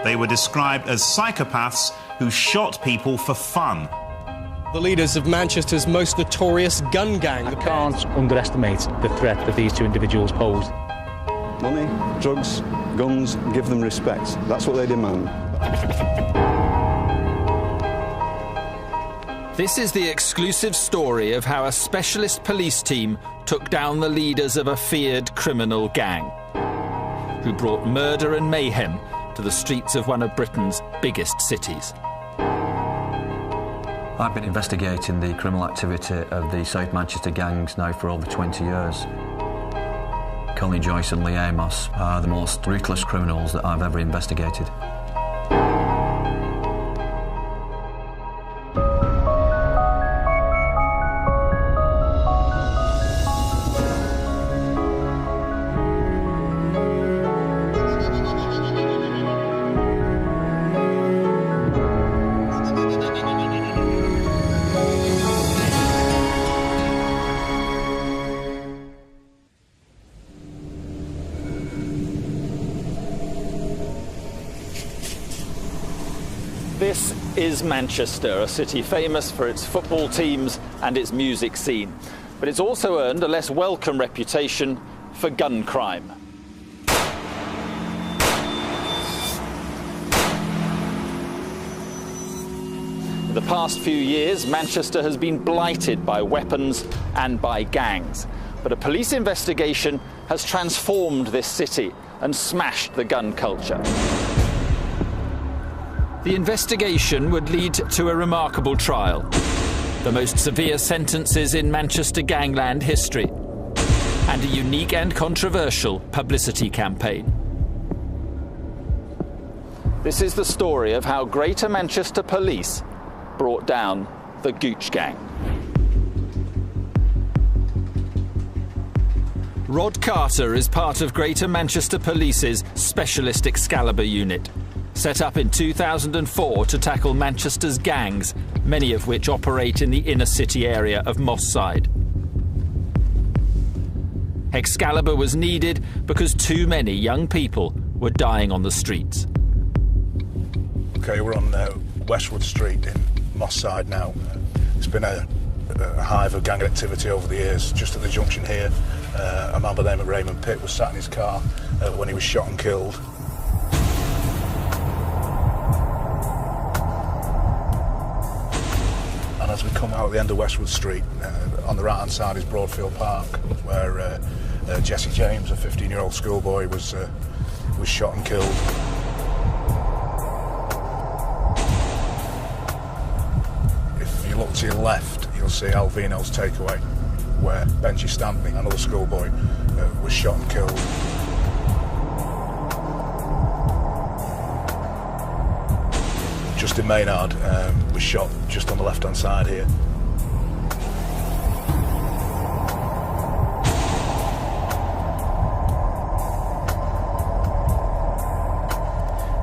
They were described as psychopaths who shot people for fun. The leaders of Manchester's most notorious gun gang. I can't underestimate the threat that these two individuals posed. Money, drugs, guns, give them respect. That's what they demand. This is the exclusive story of how a specialist police team took down the leaders of a feared criminal gang, who brought murder and mayhem to the streets of one of Britain's biggest cities. I've been investigating the criminal activity of the South Manchester gangs now for over 20 years. Colin Joyce and Lee Amos are the most ruthless criminals that I've ever investigated. This is Manchester, a city famous for its football teams and its music scene. But it's also earned a less welcome reputation for gun crime. In the past few years, Manchester has been blighted by weapons and by gangs. But a police investigation has transformed this city and smashed the gun culture. The investigation would lead to a remarkable trial, the most severe sentences in Manchester gangland history, and a unique and controversial publicity campaign. This is the story of how Greater Manchester Police brought down the Gooch Gang. Rod Carter is part of Greater Manchester Police's Specialist Excalibur unit, set up in 2004 to tackle Manchester's gangs, many of which operate in the inner city area of Moss Side. Excalibur was needed because too many young people were dying on the streets. OK, we're on Westwood Street in Moss Side now. It's been a hive of gang activity over the years. Just at the junction here, a man by the name of Raymond Pitt was sat in his car when he was shot and killed. And as we come out at the end of Westwood Street, on the right-hand side is Broadfield Park, where Jesse James, a 15-year-old schoolboy, was shot and killed. If you look to your left, you'll see Alvino's Takeaway, where Benji Stanley, another schoolboy, was shot and killed. Justin Maynard was shot just on the left-hand side here.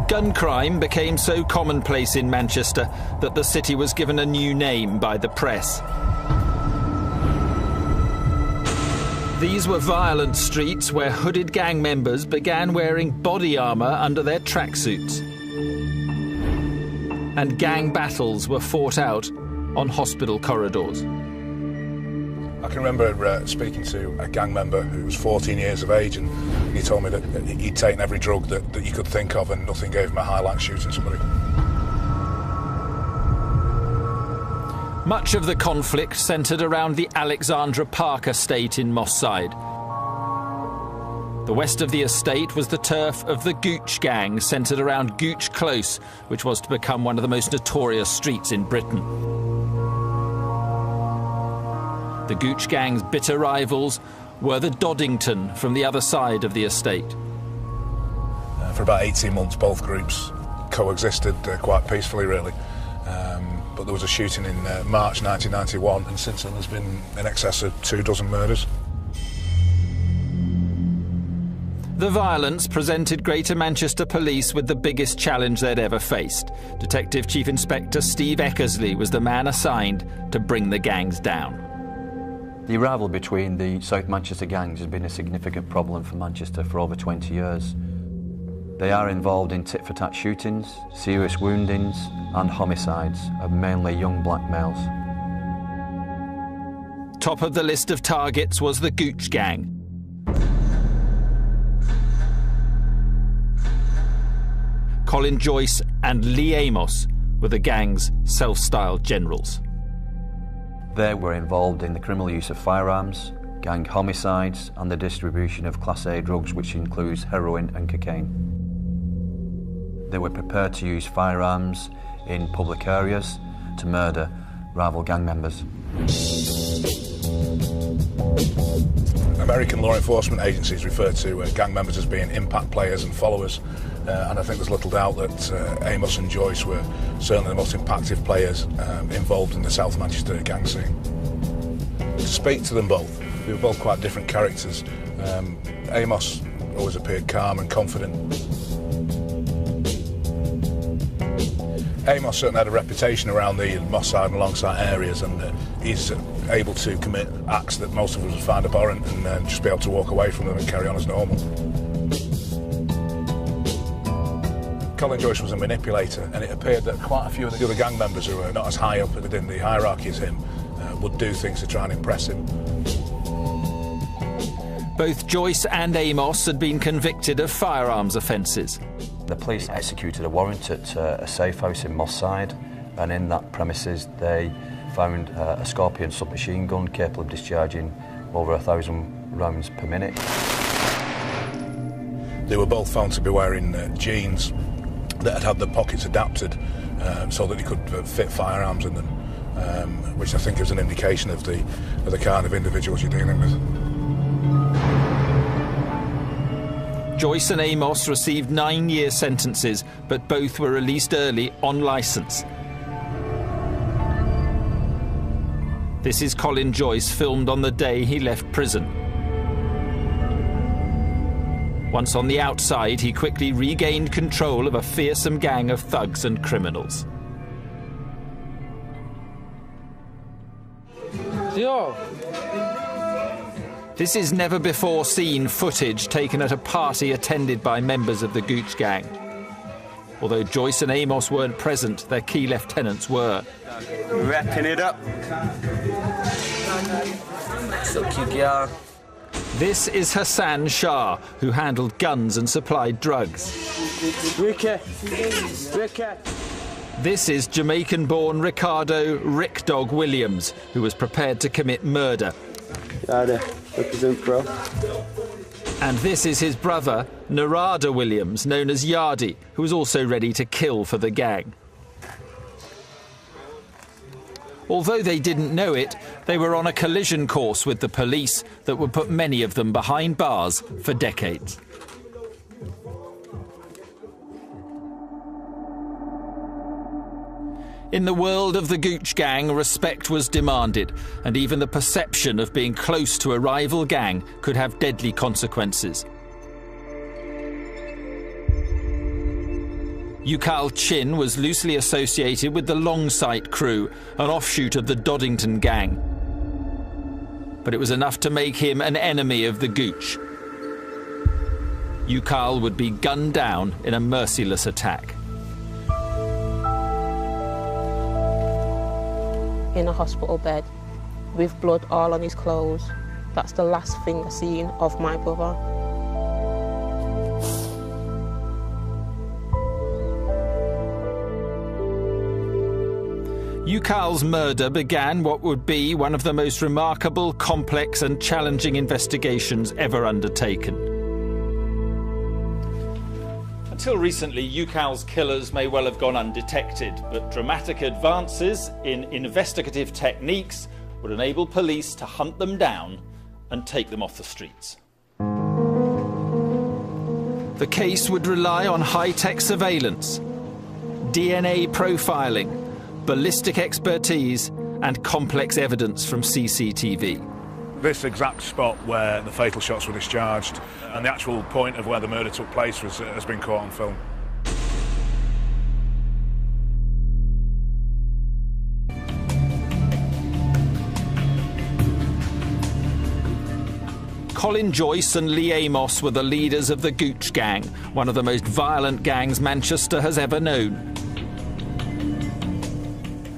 Gun crime became so commonplace in Manchester that the city was given a new name by the press. These were violent streets where hooded gang members began wearing body armour under their tracksuits. And gang battles were fought out on hospital corridors. I can remember speaking to a gang member who was 14 years of age, and he told me that he'd taken every drug that you could think of and nothing gave him a high like shooting somebody. Much of the conflict centred around the Alexandra Park estate in Moss Side. The west of the estate was the turf of the Gooch Gang, centred around Gooch Close, which was to become one of the most notorious streets in Britain. The Gooch Gang's bitter rivals were the Doddington from the other side of the estate. For about 18 months, both groups coexisted quite peacefully, really. But there was a shooting in March 1991, and since then there's been in excess of 24 murders. The violence presented Greater Manchester Police with the biggest challenge they'd ever faced. Detective Chief Inspector Steve Eckersley was the man assigned to bring the gangs down. The rivalry between the South Manchester gangs has been a significant problem for Manchester for over 20 years. They are involved in tit-for-tat shootings, serious woundings and homicides of mainly young black males. Top of the list of targets was the Gooch Gang. Colin Joyce and Lee Amos were the gang's self-styled generals. They were involved in the criminal use of firearms, gang homicides and the distribution of Class A drugs, which includes heroin and cocaine. They were prepared to use firearms in public areas to murder rival gang members. American law enforcement agencies refer to gang members as being impact players and followers, and I think there's little doubt that Amos and Joyce were certainly the most impactful players involved in the South Manchester gang scene. To speak to them both, they were both quite different characters. Amos always appeared calm and confident. Amos certainly had a reputation around the Moss Side and Longside areas, and he's able to commit acts that most of us would find abhorrent and just be able to walk away from them and carry on as normal. Colin Joyce was a manipulator, and it appeared that quite a few of the other gang members who were not as high up within the hierarchy as him would do things to try and impress him. Both Joyce and Amos had been convicted of firearms offences. The police executed a warrant at a safe house in Moss Side, and in that premises they found a Scorpion submachine gun capable of discharging over 1,000 rounds per minute. They were both found to be wearing jeans that had the pockets adapted so that they could fit firearms in them, which I think is an indication of the kind of individuals you're dealing with. Joyce and Amos received 9-year sentences, but both were released early on licence. This is Colin Joyce, filmed on the day he left prison. Once on the outside, he quickly regained control of a fearsome gang of thugs and criminals. Yo! This is never-before-seen footage taken at a party attended by members of the Gooch Gang. Although Joyce and Amos weren't present, their key lieutenants were. Wrapping it up. So cute, girl. This is Hassan Shah, who handled guns and supplied drugs. Ricky. This is Jamaican-born Ricardo Rick Dog Williams, who was prepared to commit murder. Represent, bro. And this is his brother, Narada Williams, known as Yardy, who was also ready to kill for the gang. Although they didn't know it, they were on a collision course with the police that would put many of them behind bars for decades. In the world of the Gooch Gang, respect was demanded, and even the perception of being close to a rival gang could have deadly consequences. Yukal Chin was loosely associated with the Longsight crew, an offshoot of the Doddington Gang. But it was enough to make him an enemy of the Gooch. Yukal would be gunned down in a merciless attack. In a hospital bed, with blood all on his clothes. That's the last thing I seen of my brother. Yukal's murder began what would be one of the most remarkable, complex and challenging investigations ever undertaken. Until recently, Yukal's killers may well have gone undetected, but dramatic advances in investigative techniques would enable police to hunt them down and take them off the streets. The case would rely on high-tech surveillance, DNA profiling, ballistic expertise and complex evidence from CCTV. This exact spot where the fatal shots were discharged and the actual point of where the murder took place has been caught on film. Colin Joyce and Lee Amos were the leaders of the Gooch Gang, one of the most violent gangs Manchester has ever known.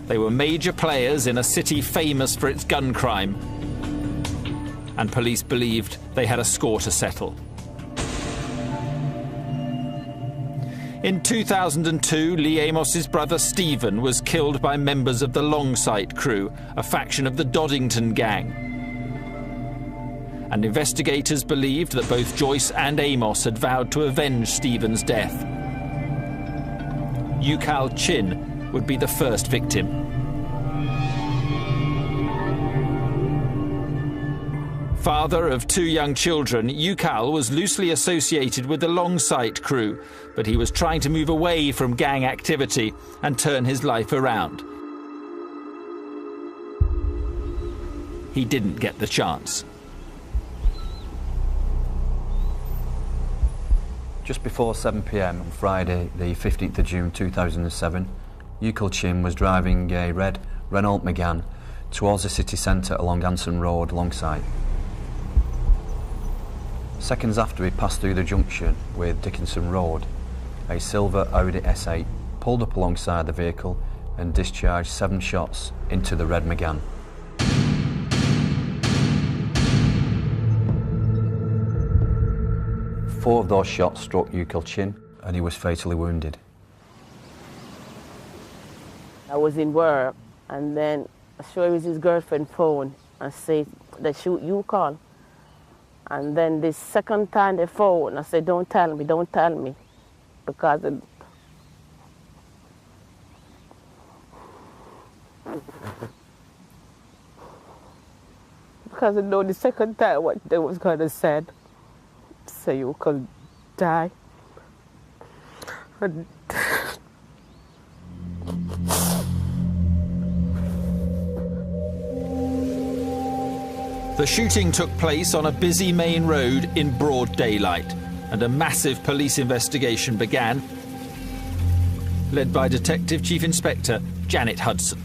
They were major players in a city famous for its gun crime, and police believed they had a score to settle. In 2002, Lee Amos's brother Stephen was killed by members of the Longsight crew, a faction of the Doddington gang. And investigators believed that both Joyce and Amos had vowed to avenge Stephen's death. G.C.O.G would be the first victim. Father of 2 young children, G.C.O.G was loosely associated with the Longsight crew, but he was trying to move away from gang activity and turn his life around. He didn't get the chance. Just before 7 p.m. on Friday, the 15th of June 2007, G.C.O.G was driving a red Renault Megane towards the city centre along Anson Road, Longsight. Seconds after he passed through the junction with Dickinson Road, a silver Audi S8 pulled up alongside the vehicle and discharged 7 shots into the red Megane. Four of those shots struck G.C.O.G and he was fatally wounded. I was in work and then I showed him his girlfriend's phone and said, "They shoot you, call." And then the second time they phoned, I said, don't tell me, because I know the second time what they was gonna say, so you could die. And the shooting took place on a busy main road in broad daylight, and a massive police investigation began, led by Detective Chief Inspector Janet Hudson.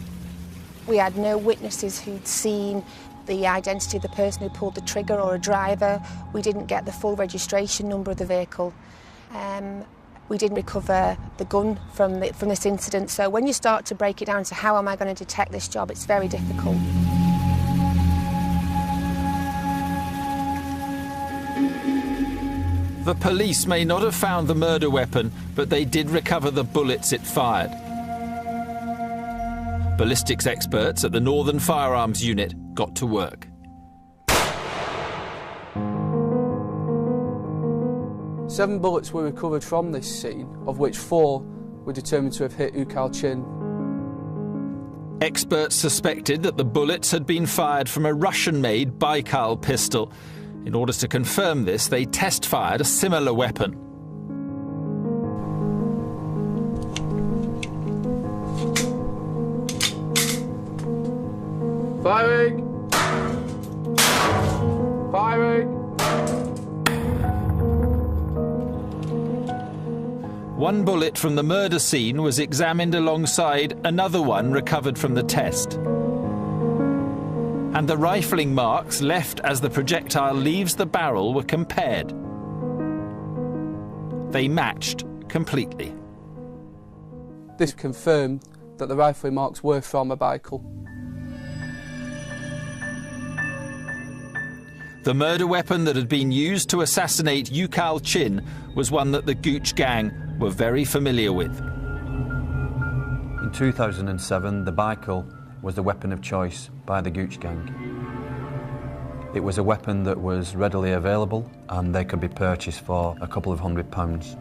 We had no witnesses who'd seen the identity of the person who pulled the trigger or a driver. We didn't get the full registration number of the vehicle. We didn't recover the gun from this incident. So when you start to break it down to how am I going to detect this job, it's very difficult. The police may not have found the murder weapon, but they did recover the bullets it fired. Ballistics experts at the Northern Firearms Unit got to work. Seven bullets were recovered from this scene, of which 4 were determined to have hit G.C.O.G. Experts suspected that the bullets had been fired from a Russian-made Baikal pistol. In order to confirm this, they test-fired a similar weapon. Firing! Firing! One bullet from the murder scene was examined alongside another one recovered from the test. And the rifling marks left as the projectile leaves the barrel were compared. They matched completely. This confirmed that the rifling marks were from a Baikal. The murder weapon that had been used to assassinate G.C.O.G was one that the Gooch Gang were very familiar with. In 2007, the Baikal was the weapon of choice by the Gooch Gang. It was a weapon that was readily available and they could be purchased for a couple of £100.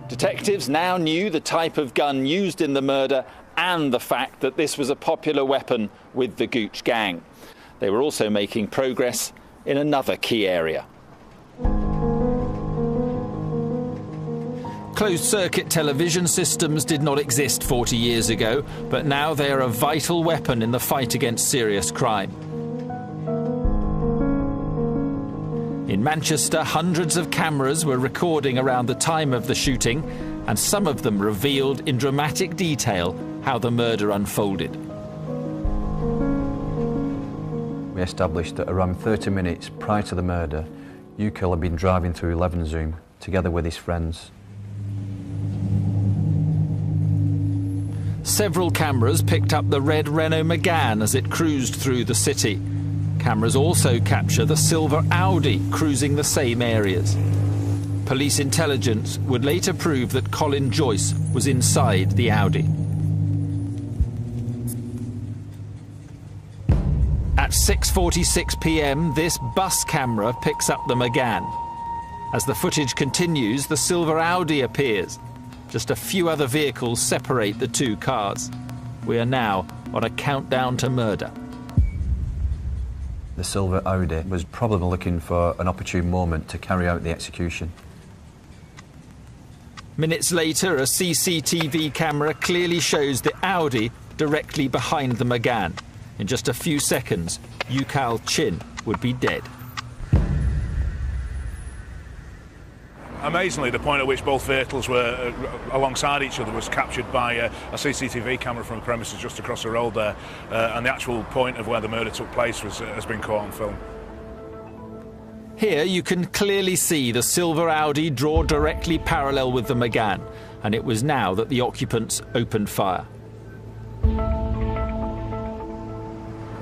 Detectives now knew the type of gun used in the murder and the fact that this was a popular weapon with the Gooch Gang. They were also making progress in another key area. Closed-circuit television systems did not exist 40 years ago, but now they are a vital weapon in the fight against serious crime. In Manchester, hundreds of cameras were recording around the time of the shooting, and some of them revealed in dramatic detail how the murder unfolded. We subsequently established that around 30 minutes prior to the murder, G.C.O.G had been driving through Levenshulme together with his friends. Several cameras picked up the red Renault Megane as it cruised through the city. Cameras also capture the silver Audi cruising the same areas. Police intelligence would later prove that Colin Joyce was inside the Audi. At 6:46 p.m, this bus camera picks up the Megane. As the footage continues, the silver Audi appears. Just a few other vehicles separate the two cars. We are now on a countdown to murder. The silver Audi was probably looking for an opportune moment to carry out the execution. Minutes later, a CCTV camera clearly shows the Audi directly behind the Megane. In just a few seconds, G.C.O.G would be dead. Amazingly, the point at which both vehicles were alongside each other was captured by a CCTV camera from the premises just across the road there, and the actual point of where the murder took place has been caught on film. Here you can clearly see the silver Audi draw directly parallel with the Megane, and it was now that the occupants opened fire.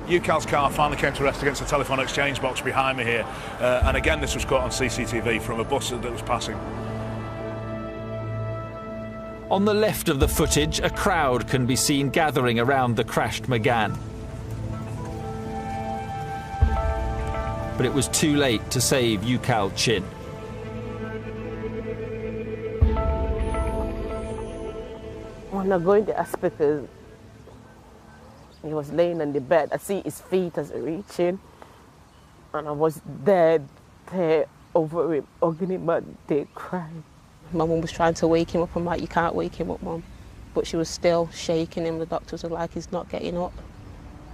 G.C.O.G's car finally came to rest against the telephone exchange box behind me here, and again this was caught on CCTV from a bus that was passing. On the left of the footage, a crowd can be seen gathering around the crashed Megane. But it was too late to save G.C.O.G. When I go in the hospital, he was laying on the bed. I see his feet as reaching, and I was there over him, hugging him, but they cried. My mum was trying to wake him up. I'm like, you can't wake him up, Mum. But she was still shaking him. The doctors were like, he's not getting up.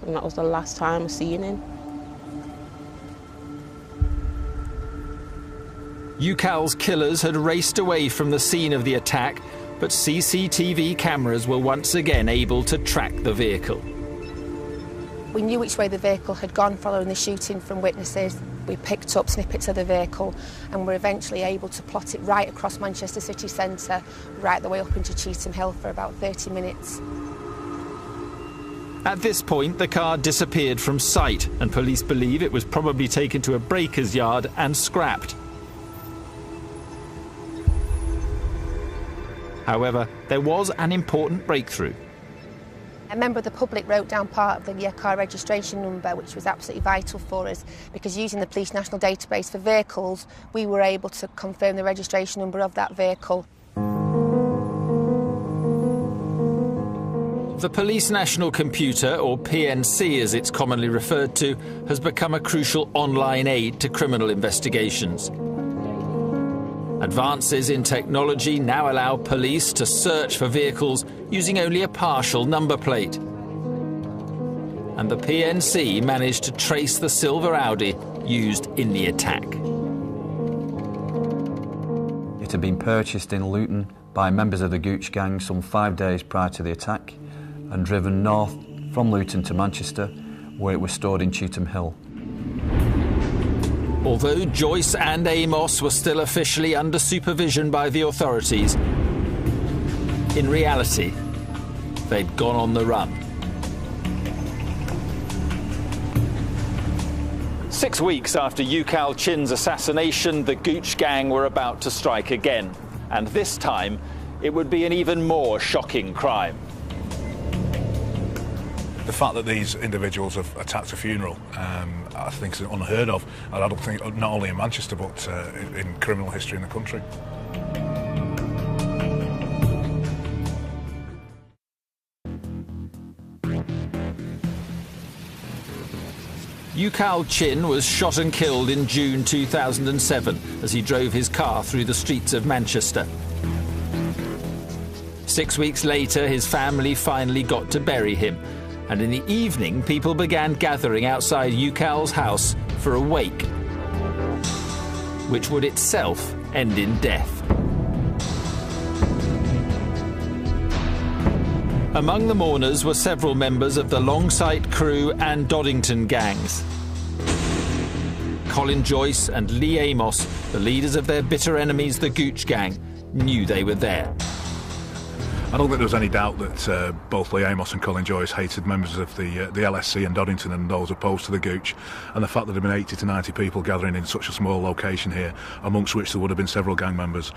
And that was the last time I seen him. G.C.O.G's killers had raced away from the scene of the attack, but CCTV cameras were once again able to track the vehicle. We knew which way the vehicle had gone following the shooting from witnesses. We picked up snippets of the vehicle and were eventually able to plot it right across Manchester city centre, right the way up into Cheetham Hill for about 30 minutes. At this point, the car disappeared from sight, and police believe it was probably taken to a breaker's yard and scrapped. However, there was an important breakthrough. A member of the public wrote down part of the car registration number, which was absolutely vital for us, because using the Police National Database for vehicles, we were able to confirm the registration number of that vehicle. The Police National Computer, or PNC as it's commonly referred to, has become a crucial online aid to criminal investigations. Advances in technology now allow police to search for vehicles using only a partial number plate. And the PNC managed to trace the silver Audi used in the attack. It had been purchased in Luton by members of the Gooch Gang some 5 days prior to the attack and driven north from Luton to Manchester, where it was stored in Cheetham Hill. Although Joyce and Amos were still officially under supervision by the authorities, in reality, they'd gone on the run. 6 weeks after G.C.O.G's assassination, the Gooch Gang were about to strike again. And this time, it would be an even more shocking crime. The fact that these individuals have attacked a funeral, I think is unheard of. I don't think not only in Manchester but in criminal history in the country. G.C.O.G was shot and killed in June 2007 as he drove his car through the streets of Manchester. 6 weeks later, his family finally got to bury him. And in the evening, people began gathering outside G.C.O.G's house for a wake, which would itself end in death. Among the mourners were several members of the Longsight Crew and Doddington gangs. Colin Joyce and Lee Amos, the leaders of their bitter enemies, the Gooch Gang, knew they were there. I don't think there was any doubt that both Lee Amos and Colin Joyce hated members of the LSC and Doddington and those opposed to the Gooch, and the fact that there had been 80 to 90 people gathering in such a small location here, amongst which there would have been several gang members,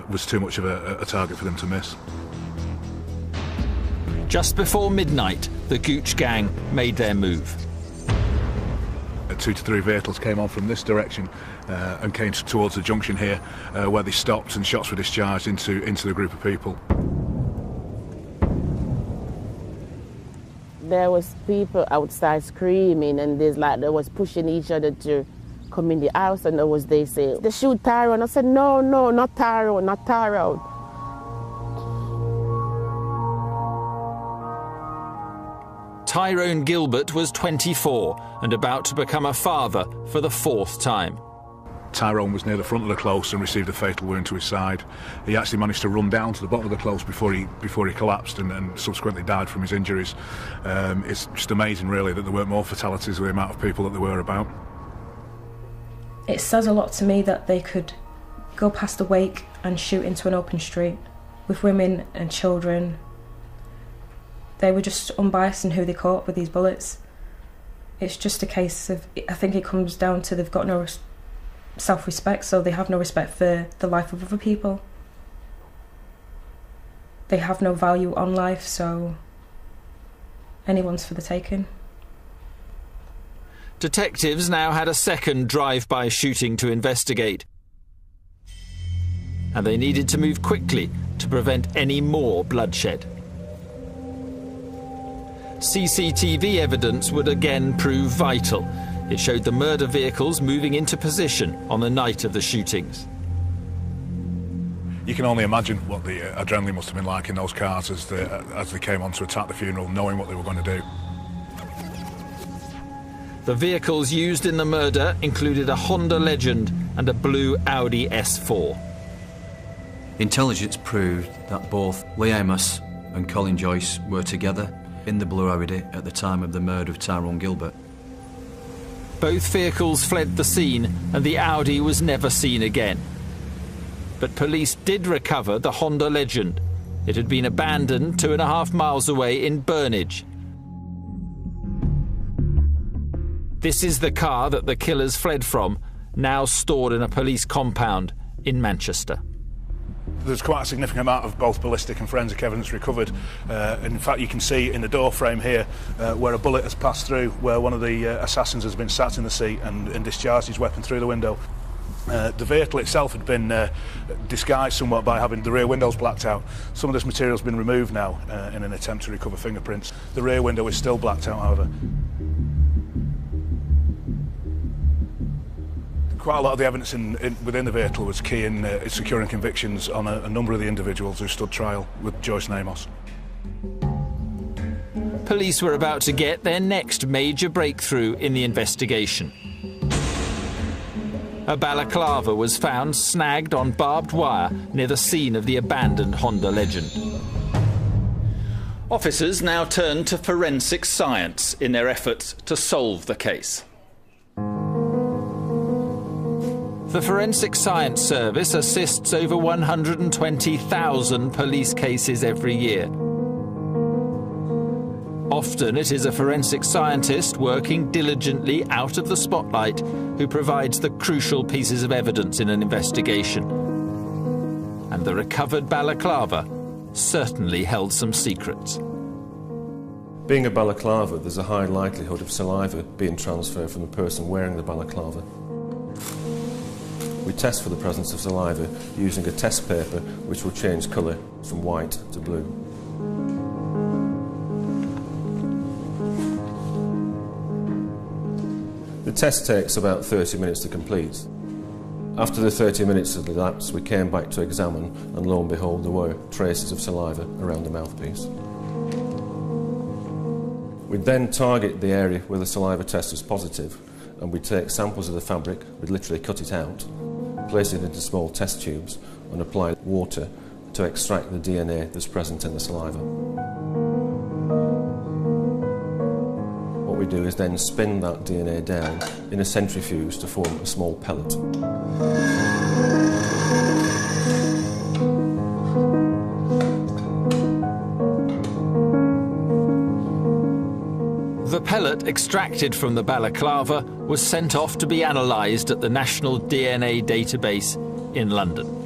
was too much of a target for them to miss. Just before midnight, the Gooch Gang made their move. 2 to 3 vehicles came on from this direction and came towards the junction here, where they stopped and shots were discharged into the group of people. There was people outside screaming, and they was pushing each other to come in the house, and they say, "They shoot Tyrone." I said, "No, not Tyrone, not Tyrone." Tyrone Gilbert was 24 and about to become a father for the 4th time. Tyrone was near the front of the close and received a fatal wound to his side. He actually managed to run down to the bottom of the close before he collapsed and subsequently died from his injuries. It's just amazing, really, that there weren't more fatalities with the amount of people that there were about. It says a lot to me that they could go past a wake and shoot into an open street with women and children. They were just unbiased in who they caught with these bullets. It's just a case of, I think it comes down to they've got no self-respect, so they have no respect for the life of other people. They have no value on life, so anyone's for the taking. Detectives now had a second drive-by shooting to investigate, and they needed to move quickly to prevent any more bloodshed. CCTV evidence would again prove vital. It showed the murder vehicles moving into position on the night of the shootings. You can only imagine what the adrenaline must have been like in those cars as they came on to attack the funeral, knowing what they were going to do. The vehicles used in the murder included a Honda Legend and a blue Audi S4. Intelligence proved that both Lee Amos and Colin Joyce were together in the blue Audi at the time of the murder of Tyrone Gilbert. Both vehicles fled the scene and the Audi was never seen again. But police did recover the Honda Legend. It had been abandoned 2.5 miles away in Burnage. This is the car that the killers fled from, now stored in a police compound in Manchester. There's quite a significant amount of both ballistic and forensic evidence recovered. In fact, you can see in the door frame here where a bullet has passed through, where one of the assassins has been sat in the seat and discharged his weapon through the window. The vehicle itself had been disguised somewhat by having the rear windows blacked out. Some of this material has been removed now in an attempt to recover fingerprints. The rear window is still blacked out, however. Quite a lot of the evidence within the vehicle was key in securing convictions on a number of the individuals who stood trial with Joyce and Amos. Police were about to get their next major breakthrough in the investigation. A balaclava was found snagged on barbed wire near the scene of the abandoned Honda Legend. Officers now turned to forensic science in their efforts to solve the case. The Forensic Science Service assists over 120,000 police cases every year. Often it is a forensic scientist working diligently out of the spotlight who provides the crucial pieces of evidence in an investigation. And the recovered balaclava certainly held some secrets. Being a balaclava, there's a high likelihood of saliva being transferred from the person wearing the balaclava. We test for the presence of saliva using a test paper which will change colour from white to blue. The test takes about 30 minutes to complete. After the 30 minutes had elapsed, we came back to examine, and lo and behold, there were traces of saliva around the mouthpiece. We'd then target the area where the saliva test was positive, and we'd take samples of the fabric, we'd literally cut it out, place it into small test tubes and apply water to extract the DNA that's present in the saliva. What we do is then spin that DNA down in a centrifuge to form a small pellet. The pellet extracted from the balaclava was sent off to be analysed at the National DNA Database in London.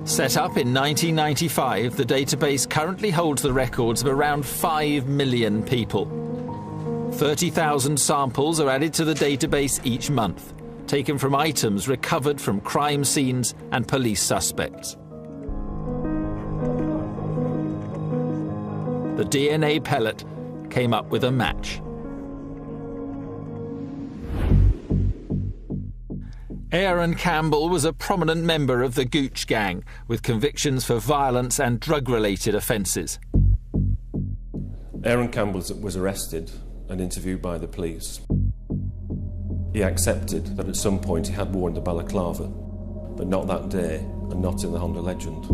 Set up in 1995, the database currently holds the records of around 5 million people. 30,000 samples are added to the database each month, taken from items recovered from crime scenes and police suspects. The DNA pellet came up with a match. Aaron Campbell was a prominent member of the Gooch Gang, with convictions for violence and drug-related offences. Aaron Campbell was arrested and interviewed by the police. He accepted that at some point he had worn the balaclava, but not that day and not in the Honda Legend.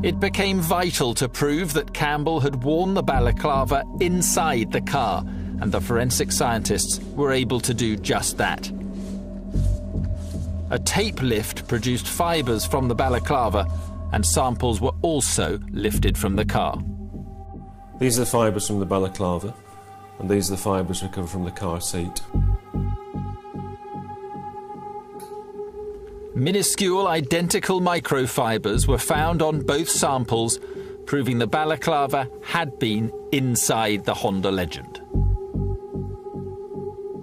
It became vital to prove that Campbell had worn the balaclava inside the car, and the forensic scientists were able to do just that. A tape lift produced fibres from the balaclava, and samples were also lifted from the car. These are the fibres from the balaclava, and these are the fibres recovered from the car seat. Minuscule identical microfibres were found on both samples, proving the balaclava had been inside the Honda Legend.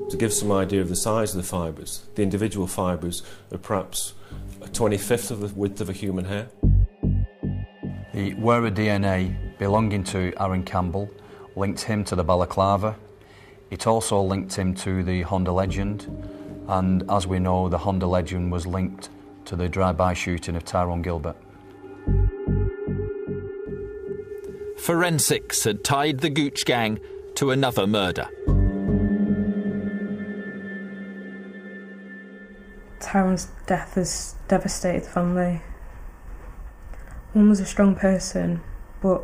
To give some idea of the size of the fibres, the individual fibres are perhaps a 25th of the width of a human hair. The wearer DNA belonging to Aaron Campbell linked him to the balaclava. It also linked him to the Honda Legend, and as we know, the Honda Legend was linked to the drive-by shooting of Tyrone Gilbert. Forensics had tied the Gooch Gang to another murder. Tyrone's death has devastated the family. Mum was a strong person, but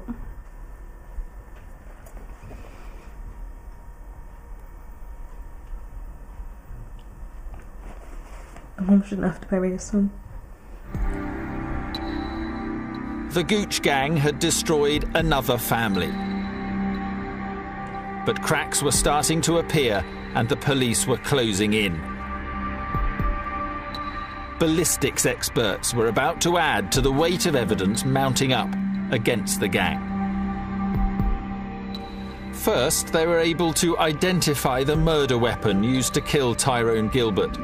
a mum shouldn't have to bury her son. The Gooch Gang had destroyed another family. But cracks were starting to appear and the police were closing in. Ballistics experts were about to add to the weight of evidence mounting up against the gang. First, they were able to identify the murder weapon used to kill Tyrone Gilbert.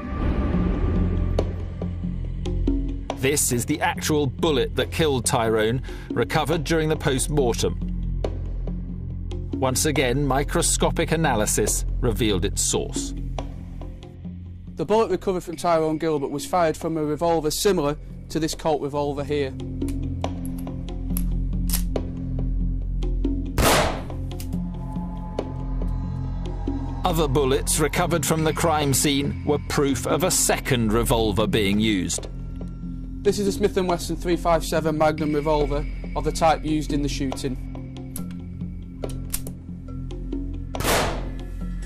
This is the actual bullet that killed Tyrone, recovered during the post-mortem. Once again, microscopic analysis revealed its source. The bullet recovered from Tyrone Gilbert was fired from a revolver similar to this Colt revolver here. Other bullets recovered from the crime scene were proof of a second revolver being used. This is a Smith & Wesson .357 Magnum revolver of the type used in the shooting.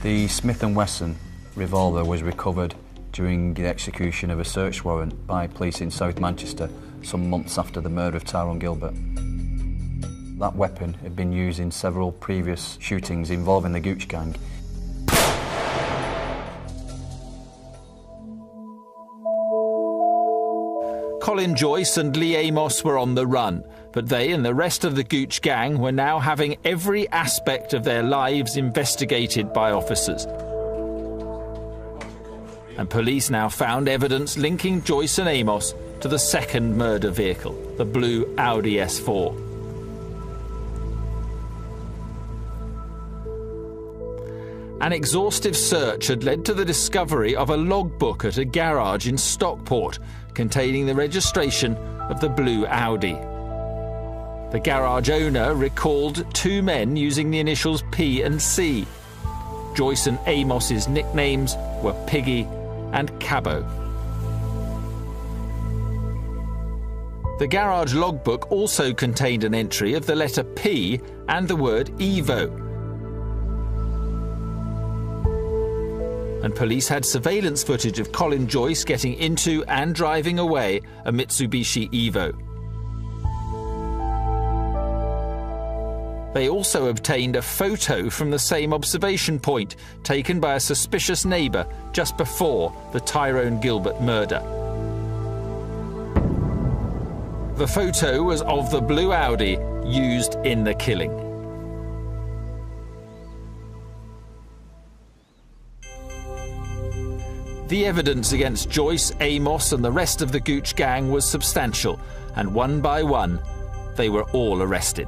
The Smith & Wesson revolver was recovered during the execution of a search warrant by police in South Manchester some months after the murder of Tyrone Gilbert. That weapon had been used in several previous shootings involving the Gooch Gang. Colin Joyce and Lee Amos were on the run, but they and the rest of the Gooch Gang were now having every aspect of their lives investigated by officers. And police now found evidence linking Joyce and Amos to the second murder vehicle, the blue Audi S4. An exhaustive search had led to the discovery of a logbook at a garage in Stockport containing the registration of the blue Audi. The garage owner recalled two men using the initials P and C. Joyce and Amos's nicknames were Piggy and Cabbo. The garage logbook also contained an entry of the letter P and the word Evo. And police had surveillance footage of Colin Joyce getting into and driving away a Mitsubishi Evo. They also obtained a photo from the same observation point, taken by a suspicious neighbour just before the Tyrone Gilbert murder. The photo was of the blue Audi used in the killing. The evidence against Joyce, Amos and the rest of the Gooch gang was substantial, and one by one, they were all arrested.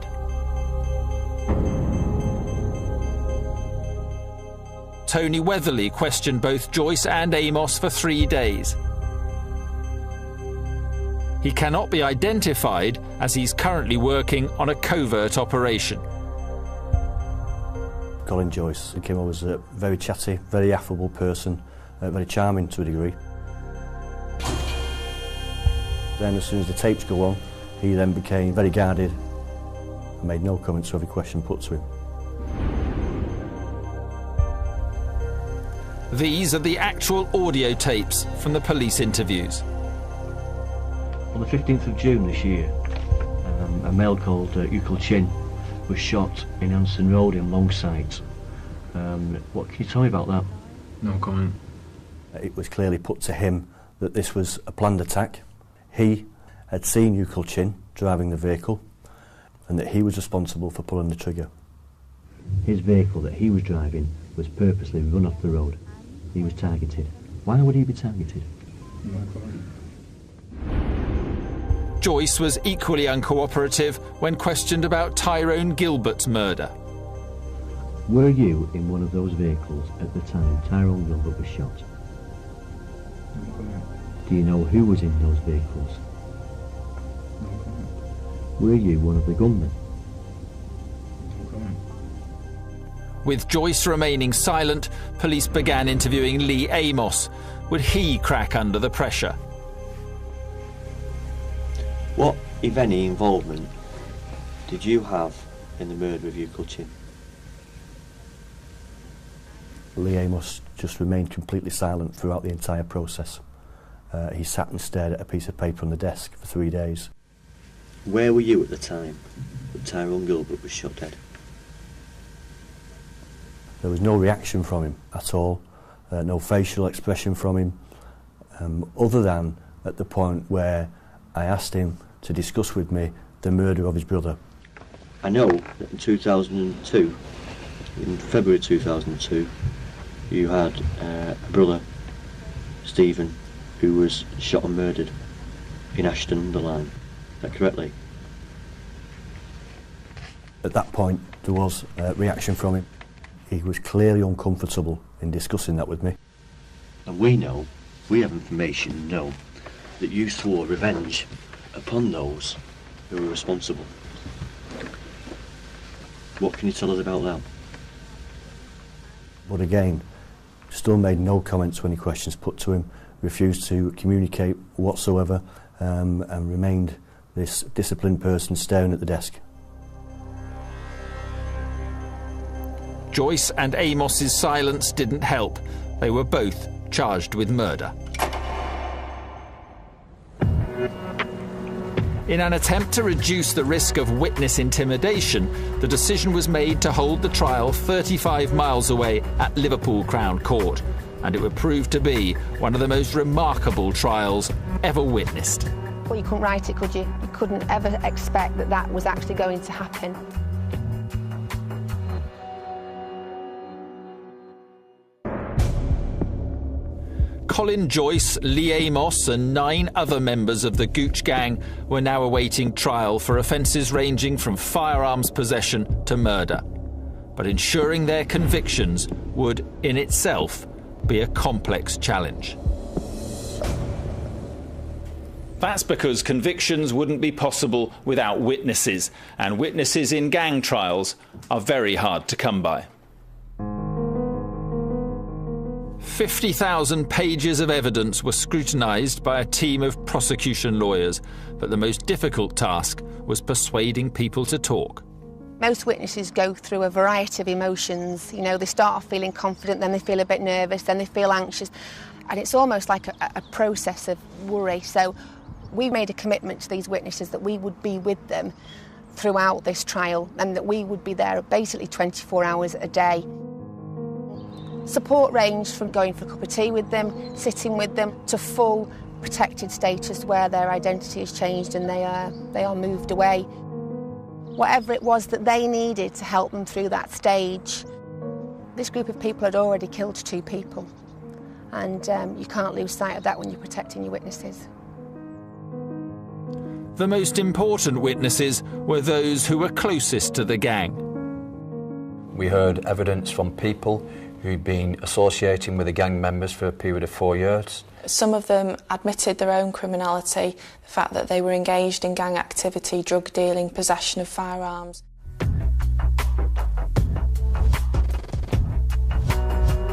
Tony Weatherly questioned both Joyce and Amos for 3 days. He cannot be identified as he's currently working on a covert operation. Colin Joyce came over as a very chatty, very affable person, very charming to a degree. Then as soon as the tapes go on, he then became very guarded and made no comments to every question put to him. These are the actual audio tapes from the police interviews. On the 15th of June this year, a male called G.C.O.G was shot in Anson Road in Longside. What can you tell me about that? No comment. It was clearly put to him that this was a planned attack. He had seen G.C.O.G driving the vehicle and that he was responsible for pulling the trigger. His vehicle that he was driving was purposely run off the road. He was targeted. Why would he be targeted? No comment. Joyce was equally uncooperative when questioned about Tyrone Gilbert's murder. Were you in one of those vehicles at the time Tyrone Gilbert was shot? No comment. Do you know who was in those vehicles? No comment. Were you one of the gunmen? No comment. With Joyce remaining silent, police began interviewing Lee Amos. Would he crack under the pressure? What, if any, involvement did you have in the murder of G.C.O.G? Lee Amos just remained completely silent throughout the entire process. He sat and stared at a piece of paper on the desk for 3 days. Where were you at the time that Tyrone Gilbert was shot dead? There was no reaction from him at all, no facial expression from him, other than at the point where I asked him to discuss with me the murder of his brother. I know that in 2002, in February 2002, you had a brother, Stephen, who was shot and murdered in Ashton-under-Lyne. Is that correctly? At that point, there was a reaction from him. He was clearly uncomfortable in discussing that with me. And we have information and know that you swore revenge upon those who were responsible. What can you tell us about that? But again, still made no comments when any questions put to him, refused to communicate whatsoever, and remained this disciplined person staring at the desk. Joyce and Amos's silence didn't help. They were both charged with murder. In an attempt to reduce the risk of witness intimidation, the decision was made to hold the trial 35 miles away at Liverpool Crown Court, and it would prove to be one of the most remarkable trials ever witnessed. Well, you couldn't write it, could you? You couldn't ever expect that that was actually going to happen. Colin Joyce, Lee Amos and 9 other members of the Gooch Gang were now awaiting trial for offences ranging from firearms possession to murder. But ensuring their convictions would, in itself, be a complex challenge. That's because convictions wouldn't be possible without witnesses, and witnesses in gang trials are very hard to come by. 50,000 pages of evidence were scrutinised by a team of prosecution lawyers, but the most difficult task was persuading people to talk. Most witnesses go through a variety of emotions. You know, they start off feeling confident, then they feel a bit nervous, then they feel anxious. And it's almost like a process of worry. So we made a commitment to these witnesses that we would be with them throughout this trial and that we would be there basically 24 hours a day. Support ranged from going for a cup of tea with them, sitting with them, to full protected status where their identity has changed and they are moved away. Whatever it was that they needed to help them through that stage. This group of people had already killed 2 people, and you can't lose sight of that when you're protecting your witnesses. The most important witnesses were those who were closest to the gang. We heard evidence from people who'd been associating with the gang members for a period of 4 years. Some of them admitted their own criminality, the fact that they were engaged in gang activity, drug dealing, possession of firearms.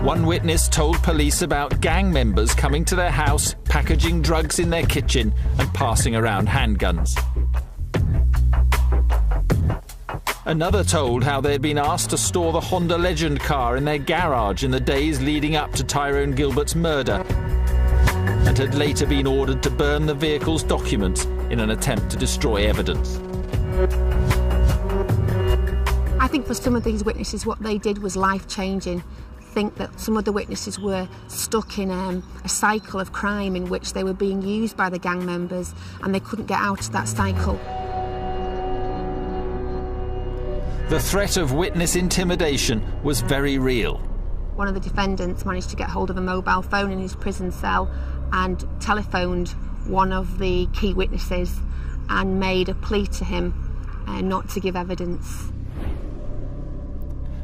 One witness told police about gang members coming to their house, packaging drugs in their kitchen and passing around handguns. Another told how they had been asked to store the Honda Legend car in their garage in the days leading up to Tyrone Gilbert's murder, and had later been ordered to burn the vehicle's documents in an attempt to destroy evidence. I think for some of these witnesses what they did was life-changing. I think that some of the witnesses were stuck in a cycle of crime in which they were being used by the gang members and they couldn't get out of that cycle. The threat of witness intimidation was very real. One of the defendants managed to get hold of a mobile phone in his prison cell and telephoned one of the key witnesses and made a plea to him not to give evidence.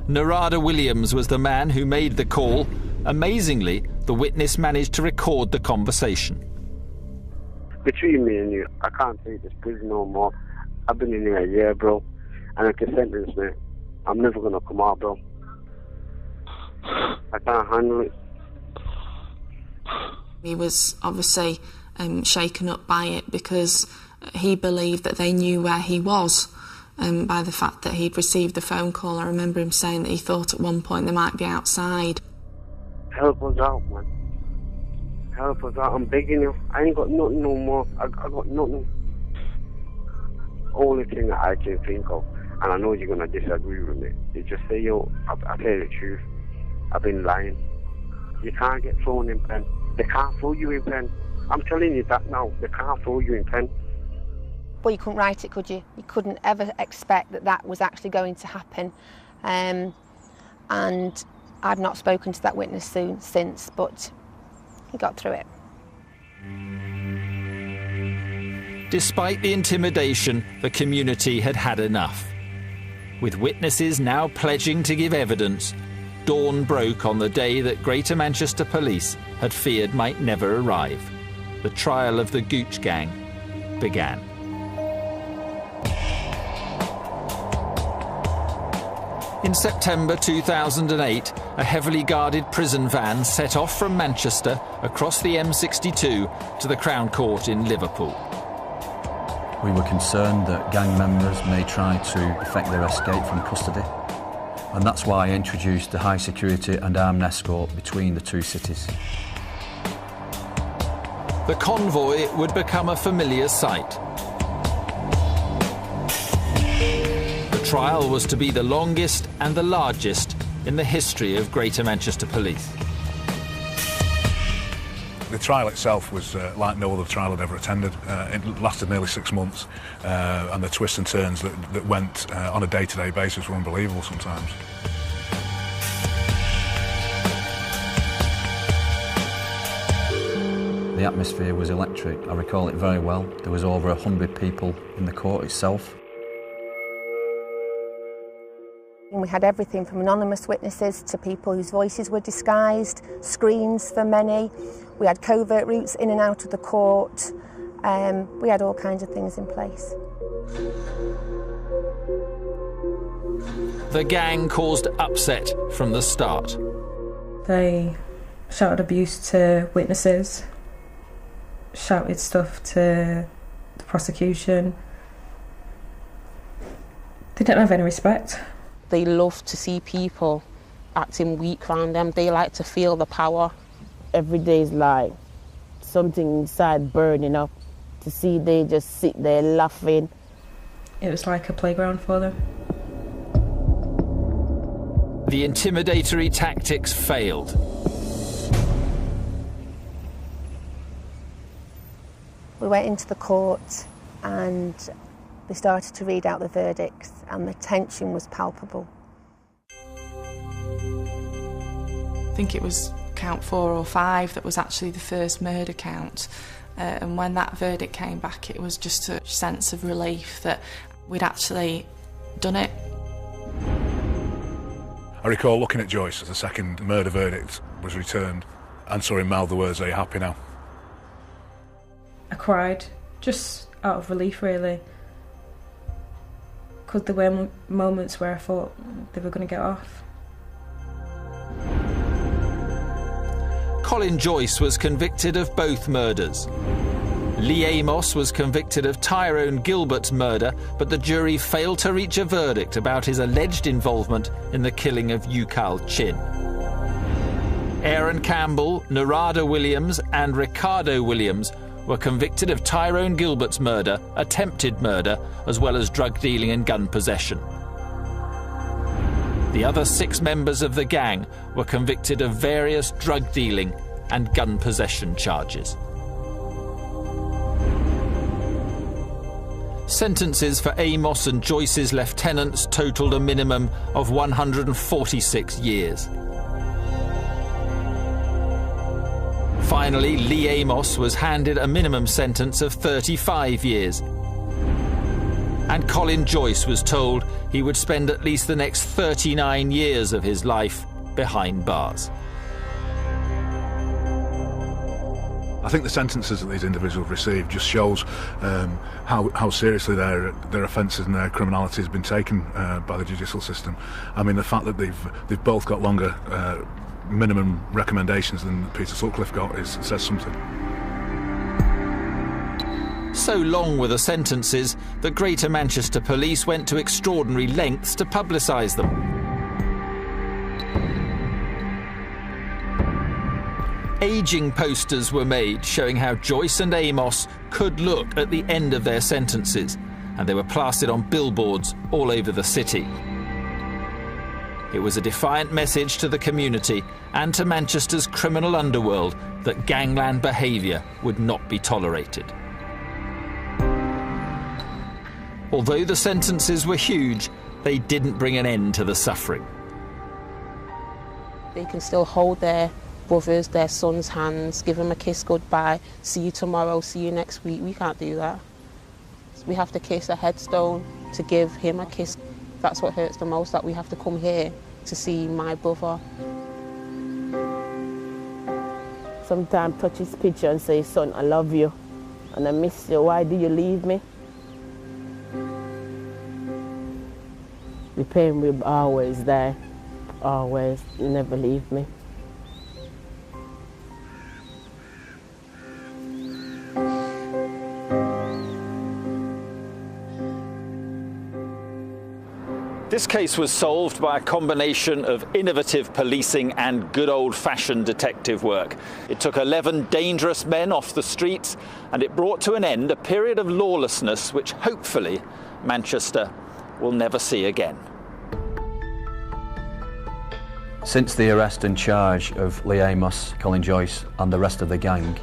Narada Williams was the man who made the call. Amazingly, the witness managed to record the conversation. Between me and you, I can't take this prison no more. I've been in here a year, bro. And if they sentence me, I'm never going to come out, bro. I can't handle it. He was obviously shaken up by it because he believed that they knew where he was by the fact that he'd received the phone call. I remember him saying that he thought at one point they might be outside. Help us out, man. Help us out. I'm begging you. I ain't got nothing no more. I got nothing. Only thing that I can think of, and I know you're going to disagree with me, is just say, yo, I tell you the truth. I've been lying. You can't get thrown in pen. They can't throw you in pen. I'm telling you that now. They can't throw you in pen. Well, you couldn't write it, could you? You couldn't ever expect that that was actually going to happen. And I've not spoken to that witness since, but he got through it. Despite the intimidation, the community had had enough. With witnesses now pledging to give evidence, dawn broke on the day that Greater Manchester Police had feared might never arrive. The trial of the Gooch Gang began. In September 2008, a heavily guarded prison van set off from Manchester across the M62 to the Crown Court in Liverpool. We were concerned that gang members may try to effect their escape from custody, and that's why I introduced the high security and armed escort between the two cities. The convoy would become a familiar sight. The trial was to be the longest and the largest in the history of Greater Manchester Police. The trial itself was like no other trial I'd ever attended. It lasted nearly 6 months, and the twists and turns that went on a day-to-day basis were unbelievable sometimes. The atmosphere was electric. I recall it very well. There was over 100 people in the court itself. We had everything from anonymous witnesses to people whose voices were disguised, screens for many. We had covert routes in and out of the court. We had all kinds of things in place. The gang caused upset from the start. They shouted abuse to witnesses, shouted stuff to the prosecution. They didn't have any respect. They love to see people acting weak around them. They like to feel the power. Every day is like something inside burning up. To see they just sit there laughing. It was like a playground for them. The intimidatory tactics failed. We went into the court and they started to read out the verdicts, and the tension was palpable. I think it was count 4 or 5 that was actually the first murder count. And when that verdict came back, it was just a sense of relief that we'd actually done it. I recall looking at Joyce as the second murder verdict was returned and saw him mouth the words, "Are you happy now?" I cried, just out of relief really, because there were moments where I thought they were going to get off. Colin Joyce was convicted of both murders. Lee Amos was convicted of Tyrone Gilbert's murder, but the jury failed to reach a verdict about his alleged involvement in the killing of G.C.O.G. Aaron Campbell, Narada Williams and Ricardo Williams were convicted of Tyrone Gilbert's murder, attempted murder, as well as drug dealing and gun possession. The other 6 members of the gang were convicted of various drug dealing and gun possession charges. Sentences for Amos and Joyce's lieutenants totalled a minimum of 146 years. Finally, Lee Amos was handed a minimum sentence of 35 years. And Colin Joyce was told he would spend at least the next 39 years of his life behind bars. I think the sentences that these individuals received just shows how seriously their offences and their criminality has been taken by the judicial system. I mean, the fact that they've both got longer minimum recommendations than Peter Sutcliffe got says something. So long were the sentences that Greater Manchester Police went to extraordinary lengths to publicise them. Ageing posters were made showing how Joyce and Amos could look at the end of their sentences, and they were plastered on billboards all over the city. It was a defiant message to the community and to Manchester's criminal underworld that gangland behaviour would not be tolerated. Although the sentences were huge, they didn't bring an end to the suffering. They can still hold their brothers, their sons' hands, give them a kiss goodbye, see you tomorrow, see you next week. We can't do that. We have to kiss a headstone to give him a kiss. That's what hurts the most, that we have to come here to see my brother. Sometimes touch his picture and say, "Son, I love you and I miss you. Why do you leave me?" The pain will be always there, always. You never leave me. This case was solved by a combination of innovative policing and good old-fashioned detective work. It took 11 dangerous men off the streets, and it brought to an end a period of lawlessness which hopefully Manchester will never see again. Since the arrest and charge of Lee Amos, Colin Joyce and the rest of the gang,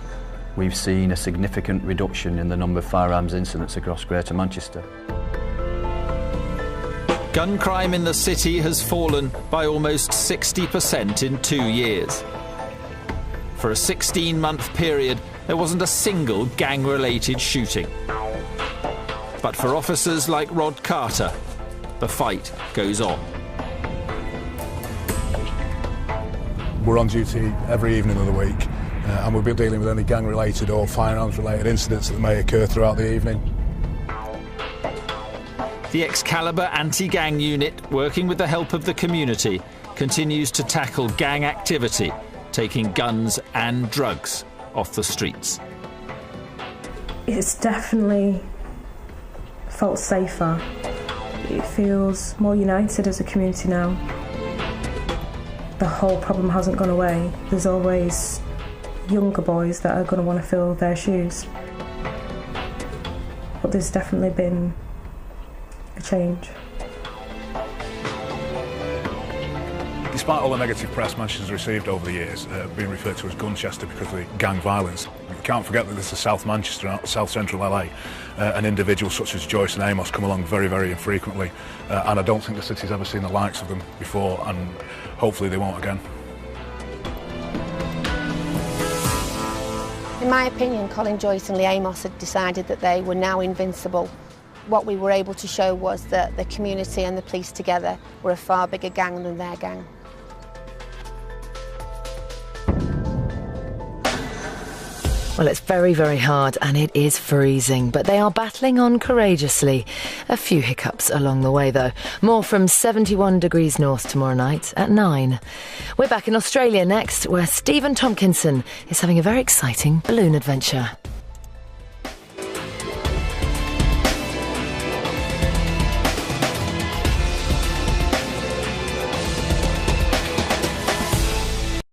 we've seen a significant reduction in the number of firearms incidents across Greater Manchester. Gun crime in the city has fallen by almost 60% in 2 years. For a 16-month period, there wasn't a single gang-related shooting. But for officers like Rod Carter, the fight goes on. We're on duty every evening of the week, and we'll be dealing with any gang-related or firearms-related incidents that may occur throughout the evening. The Excalibur anti-gang unit, working with the help of the community, continues to tackle gang activity taking guns and drugs off the streets. It's definitely felt safer. It feels more united as a community now. The whole problem hasn't gone away. There's always younger boys that are going to want to fill their shoes. But there's definitely been a change. Despite all the negative press Manchester's received over the years, being referred to as Gunchester because of the gang violence, you can't forget that this is South Manchester, South Central LA, and individuals such as Joyce and Amos come along very, very infrequently, and I don't think the city's ever seen the likes of them before, and hopefully they won't again. In my opinion, Colin Joyce and Lee Amos had decided that they were now invincible. What we were able to show was that the community and the police together were a far bigger gang than their gang. Well, it's very, very hard and it is freezing, but they are battling on courageously. A few hiccups along the way, though. More from 71 degrees north tomorrow night at 9. We're back in Australia next, where Stephen Tompkinson is having a very exciting balloon adventure.